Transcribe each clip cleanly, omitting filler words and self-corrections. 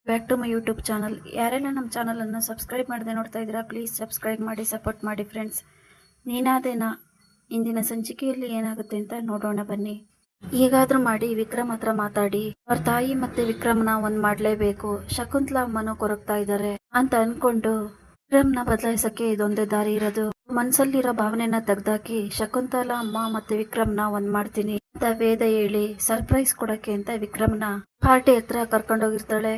Back to my YouTube channel. ಯಾರೆಲ್ಲ ನಮ್ಮ ಚಾನಲನ್ನು ಸಬ್ಸ್ಕ್ರೈಬ್ ಮಾಡದೆ ನೋಡ್ತಾ ಇದ್ದೀರಾ, ಪ್ಲೀಸ್ ಸಬ್ಸ್ಕ್ರೈಬ್ ಮಾಡಿ, ಸಪೋರ್ಟ್ ಮಾಡಿ ಫ್ರೆಂಡ್ಸ್. ನೀನಾದೇನಾ ಇಂದಿನ ಸಂಚಿಕೆಯಲ್ಲಿ ಏನಾಗುತ್ತೆ ಅಂತ ನೋಡೋಣ ಬನ್ನಿ. ಹೇಗಾದ್ರೂ ಮಾಡಿ ವಿಕ್ರಮ್ ಹತ್ರ ಮಾತಾಡಿ ಅವ್ರ ತಾಯಿ ಮತ್ತೆ ವಿಕ್ರಮ್ನ ಒಂದ್ ಮಾಡ್ಲೇಬೇಕು. ಶಕುಂತಲಾ ಅಮ್ಮನೂ ಕೊರಗ್ತಾ ಇದ್ದಾರೆ ಅಂತ ಅನ್ಕೊಂಡು ವಿಕ್ರಮ್ನ ಬದಲಾಯಿಸಕ್ಕೆ ಇದೊಂದೇ ದಾರಿ ಇರೋದು. ಮನ್ಸಲ್ಲಿರೋ ಭಾವನೆನ ತೆಗ್ದಾಕಿ ಶಕುಂತಲಾ ಅಮ್ಮ ಮತ್ತೆ ವಿಕ್ರಮ್ನ ಒಂದ್ ಮಾಡ್ತೀನಿ ಅಂತ ವೇದ ಹೇಳಿ ಸರ್ಪ್ರೈಸ್ ಕೊಡಕ್ಕೆ ಅಂತ ವಿಕ್ರಮ್ನ ಪಾರ್ಟಿ ಹತ್ರ ಕರ್ಕೊಂಡೋಗಿರ್ತಾಳೆ.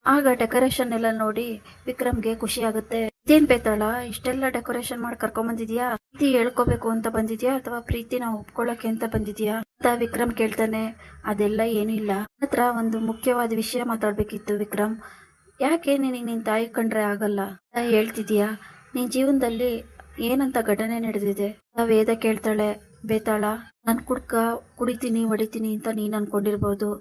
ಆಗ ಡೆಕೋರೇಷನ್ ಎಲ್ಲ ನೋಡಿ ವಿಕ್ರಮ್ಗೆ ಖುಷಿ ಆಗುತ್ತೆ. ಇದೇನ್ ಬೇತಾಳ, ಇಷ್ಟೆಲ್ಲ ಡೆಕೋರೇಷನ್ ಮಾಡಿ ಕರ್ಕೊಂಡ್ ಬಂದಿದ್ಯಾ? ಪ್ರೀತಿ ಹೇಳ್ಕೋಬೇಕು ಅಂತ ಬಂದಿದ್ಯಾ ಅಥವಾ ಪ್ರೀತಿನ ಒಪ್ಕೊಳ್ಳಕ್ಕೆ ಅಂತ ಬಂದಿದ್ಯಾ ಅಂತ ವಿಕ್ರಮ್ ಕೇಳ್ತಾನೆ. ಅದೆಲ್ಲ ಏನಿಲ್ಲ, ಹತ್ರ ಒಂದು ಮುಖ್ಯವಾದ ವಿಷಯ ಮಾತಾಡ್ಬೇಕಿತ್ತು ವಿಕ್ರಮ್. ಯಾಕೆ ನಿನಗೆ ನಿನ್ ತಾಯಿ ಕಂಡ್ರೆ ಆಗಲ್ಲ ಅಂತ ಹೇಳ್ತಿದ್ಯಾ? ನಿನ್ ಜೀವನದಲ್ಲಿ ಏನಂತ ಘಟನೆ ನಡೆದಿದೆ? ವೇದ ಕೇಳ್ತಾಳೆ. ಬೇತಾಳ, ನಾನು ಕುಡಿತೀನಿ ಹೊಡಿತೀನಿ ಅಂತ ನೀನ್ ಅನ್ಕೊಂಡಿರ್ಬೋದು,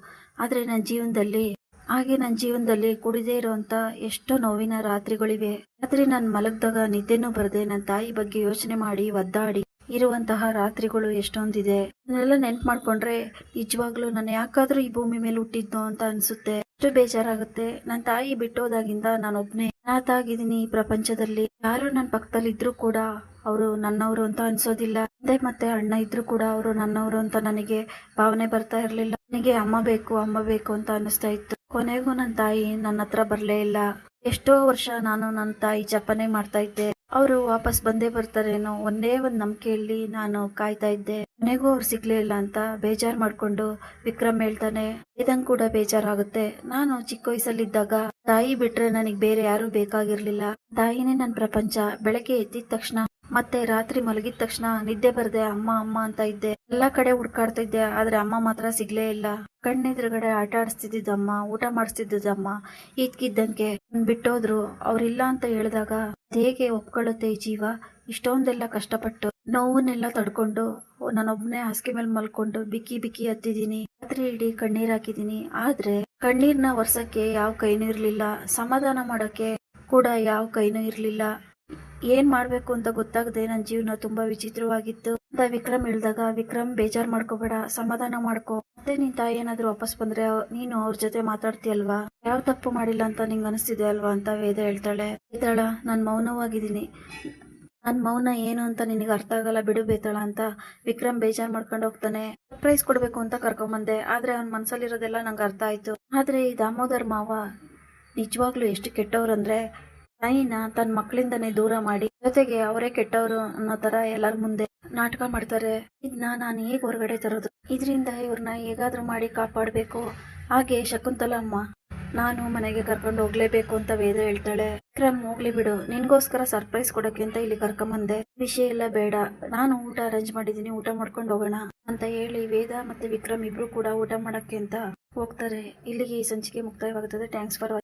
ಆದ್ರೆ ನನ್ನ ಜೀವನದಲ್ಲಿ ಕುಡಿದೇ ಇರೋಂತ ಎಷ್ಟೋ ನೋವಿನ ರಾತ್ರಿಗಳಿವೆ. ರಾತ್ರಿ ನಾನು ಮಲಗ್ದಾಗ ನಿದ್ದೆನೂ ಬರದೆ ನನ್ನ ತಾಯಿ ಬಗ್ಗೆ ಯೋಚನೆ ಮಾಡಿ ಒದ್ದಾಡಿ ಇರುವಂತಹ ರಾತ್ರಿಗಳು ಎಷ್ಟೊಂದಿದೆ. ಇದನ್ನೆಲ್ಲ ನೆನ್ಪು ಮಾಡ್ಕೊಂಡ್ರೆ ನಿಜವಾಗ್ಲೂ ನಾನು ಯಾಕಾದ್ರೂ ಈ ಭೂಮಿ ಮೇಲೆ ಹುಟ್ಟಿದ್ನೋ ಅಂತ ಅನ್ಸುತ್ತೆ. ಅಷ್ಟು ಬೇಜಾರಾಗುತ್ತೆ. ನನ್ನ ತಾಯಿ ಬಿಟ್ಟೋದಾಗಿಂದ ನಾನೊಬ್ನೇ ಅನಾಥ ಆಗಿದ್ದೀನಿ ಈ ಪ್ರಪಂಚದಲ್ಲಿ. ಯಾರು ನನ್ನ ಪಕ್ಕದಲ್ಲಿ ಇದ್ರು ಕೂಡ ಅವರು ನನ್ನವರು ಅಂತ ಅನ್ಸೋದಿಲ್ಲ. ತಂದೆ ಮತ್ತೆ ಅಣ್ಣ ಇದ್ರು ಕೂಡ ಅವರು ನನ್ನವರು ಅಂತ ನನಗೆ ಭಾವನೆ ಬರ್ತಾ ಇರ್ಲಿಲ್ಲ. ನನಗೆ ಅಮ್ಮ ಬೇಕು ಅಂತ ಅನಿಸ್ತಾ ಇತ್ತು. ಕೊನೆಗೂ ನನ್ನ ತಾಯಿ ನನ್ನ ಹತ್ರ ಬರ್ಲೇ ಇಲ್ಲ. ಎಷ್ಟೋ ವರ್ಷ ನಾನು ನನ್ನ ತಾಯಿ ಜಪನೆ ಮಾಡ್ತಾ ಇದ್ದೆ, ಅವರು ವಾಪಸ್ ಬಂದೇ ಬರ್ತಾರೇನೋ ಒಂದೇ ಒಂದ್ ನಂಬಿಕೆಯಲ್ಲಿ ನಾನು ಕಾಯ್ತಾ ಇದ್ದೆ. ಕೊನೆಗೂ ಅವ್ರು ಸಿಗ್ಲೇ ಇಲ್ಲ ಅಂತ ಬೇಜಾರ್ ಮಾಡ್ಕೊಂಡು ವಿಕ್ರಮ್ ಹೇಳ್ತಾನೆ. ಇದಂಗ್ ಕೂಡ ಬೇಜಾರಾಗುತ್ತೆ. ನಾನು ಚಿಕ್ಕ ವಯಸ್ಸಲ್ಲಿದ್ದಾಗ ತಾಯಿ ಬಿಟ್ರೆ ನನಗ್ ಬೇರೆ ಯಾರು ಬೇಕಾಗಿರ್ಲಿಲ್ಲ. ತಾಯಿನೇ ನನ್ನ ಪ್ರಪಂಚ. ಬೆಳಗ್ಗೆ ಎದ್ದಿದ ತಕ್ಷಣ ಮತ್ತೆ ರಾತ್ರಿ ಮಲಗಿದ ತಕ್ಷಣ ನಿದ್ದೆ ಬರ್ದೆ ಅಮ್ಮ ಅಮ್ಮ ಅಂತ ಇದ್ದೆ. ಎಲ್ಲಾ ಕಡೆ ಹುಡ್ಕಾಡ್ತಾ ಇದ್ದೆ, ಆದ್ರೆ ಅಮ್ಮ ಮಾತ್ರ ಸಿಗ್ಲೇ ಇಲ್ಲ. ಕಣ್ಣೆದುರುಗಡೆ ಆಟ ಆಡಿಸ್ತಿದ್ದಮ್ಮ, ಊಟ ಮಾಡಿಸ್ತಿದ್ದಮ್ಮ, ಇದ್ಕಿದ್ದಂಗೆ ಬಿಟ್ಟೋದ್ರು. ಅವ್ರಿಲ್ಲ ಅಂತ ಹೇಳಿದಾಗ ಹೇಗೆ ಒಪ್ಕೊಳ್ಳುತ್ತೆ ಈ ಜೀವ? ಇಷ್ಟೊಂದೆಲ್ಲ ಕಷ್ಟಪಟ್ಟು ನೋವನ್ನೆಲ್ಲ ತಡ್ಕೊಂಡು ನಾನೊಬ್ನೇ ಹಾಸಿಗೆ ಮೇಲೆ ಮಲ್ಕೊಂಡು ಬಿಕ್ಕಿ ಹತ್ತಿದೀನಿ. ರಾತ್ರಿ ಇಡೀ ಕಣ್ಣೀರ್ ಹಾಕಿದೀನಿ. ಆದ್ರೆ ಕಣ್ಣೀರ್ನ ಒರ್ಸಕ್ಕೆ ಯಾವ ಕೈನೂ ಇರ್ಲಿಲ್ಲ, ಸಮಾಧಾನ ಮಾಡಕ್ಕೆ ಕೂಡ ಯಾವ ಕೈನೂ ಇರ್ಲಿಲ್ಲ. ಏನ್ ಮಾಡ್ಬೇಕು ಅಂತ ಗೊತ್ತಾಗದೆ ನನ್ನ ಜೀವನ ತುಂಬಾ ವಿಚಿತ್ರವಾಗಿತ್ತು ಅಂತ ವಿಕ್ರಮ್ ಹೇಳಿದಾಗ, ವಿಕ್ರಮ್ ಬೇಜಾರ್ ಮಾಡ್ಕೋಬೇಡ, ಸಮಾಧಾನ ಮಾಡ್ಕೋ. ಮತ್ತೆ ನಿನ್ ತಾಯಿ ಏನಾದ್ರು ವಾಪಸ್ ಬಂದ್ರೆ ನೀನು ಅವ್ರ ಜೊತೆ ಮಾತಾಡ್ತೀಯಲ್ವಾ? ಯಾವ ತಪ್ಪು ಮಾಡಿಲ್ಲ ಅಂತ ನಿಂಗೆ ಅನಿಸ್ತಿದೆ ಅಲ್ವಾ ಅಂತ ವೇದ ಹೇಳ್ತಾಳೆ. ಬೇತಾಳ, ನಾನು ಮೌನವಾಗಿದ್ದೀನಿ. ನನ್ ಮೌನ ಏನು ಅಂತ ನಿನಗೆ ಅರ್ಥ ಆಗಲ್ಲ ಬಿಡು ಬೇತಾಳ ಅಂತ ವಿಕ್ರಮ್ ಬೇಜಾರ್ ಮಾಡ್ಕೊಂಡು ಹೋಗ್ತಾನೆ. ಸರ್ಪ್ರೈಸ್ ಕೊಡ್ಬೇಕು ಅಂತ ಕರ್ಕೊಂಬಂದೆ, ಆದ್ರೆ ಅವ್ನ ಮನ್ಸಲ್ಲಿರೋದೆಲ್ಲ ನಂಗೆ ಅರ್ಥ ಆಯ್ತು. ಆದ್ರೆ ಈ ದಾಮೋದರ್ ಮಾವ ನಿಜವಾಗ್ಲೂ ಎಷ್ಟು ಕೆಟ್ಟವ್ರಂದ್ರೆ ತಾಯಿನ ತನ್ನ ಮಕ್ಕಳಿಂದನೇ ದೂರ ಮಾಡಿ ಜೊತೆಗೆ ಅವರೇ ಕೆಟ್ಟವರು ಅನ್ನೋ ತರ ಎಲ್ಲರ ಮುಂದೆ ನಾಟಕ ಮಾಡ್ತಾರೆ. ಇದನ್ನ ನಾನು ಹೇಗೆ ಹೊರಗಡೆ ತರೋದು? ಇದರಿಂದ ಇವ್ರನ್ನ ಹೇಗಾದ್ರೂ ಮಾಡಿ ಕಾಪಾಡ್ಬೇಕು. ಹಾಗೆ ಶಕುಂತಲಾ ಅಮ್ಮ ನಾನು ಮನೆಗೆ ಕರ್ಕೊಂಡು ಹೋಗ್ಲೇಬೇಕು ಅಂತ ವೇದ ಹೇಳ್ತಾಳೆ. ವಿಕ್ರಮ್, ಹೋಗ್ಲಿ ಬಿಡು, ನಿನ್ಗೋಸ್ಕರ ಸರ್ಪ್ರೈಸ್ ಕೊಡಕ್ಕೆ ಅಂತ ಇಲ್ಲಿ ಕರ್ಕೊಂಬಂದೆ, ವಿಷಯ ಎಲ್ಲ ಬೇಡ, ನಾನು ಊಟ ಅರೇಂಜ್ ಮಾಡಿದೀನಿ, ಊಟ ಮಾಡ್ಕೊಂಡು ಹೋಗೋಣ ಅಂತ ಹೇಳಿ ವೇದ ಮತ್ತೆ ವಿಕ್ರಮ್ ಇಬ್ರು ಕೂಡ ಊಟ ಮಾಡಕ್ಕೆ ಅಂತ ಹೋಗ್ತಾರೆ. ಇಲ್ಲಿಗೆ ಈ ಸಂಚಿಕೆ ಮುಕ್ತಾಯವಾಗುತ್ತದೆ. Thanks for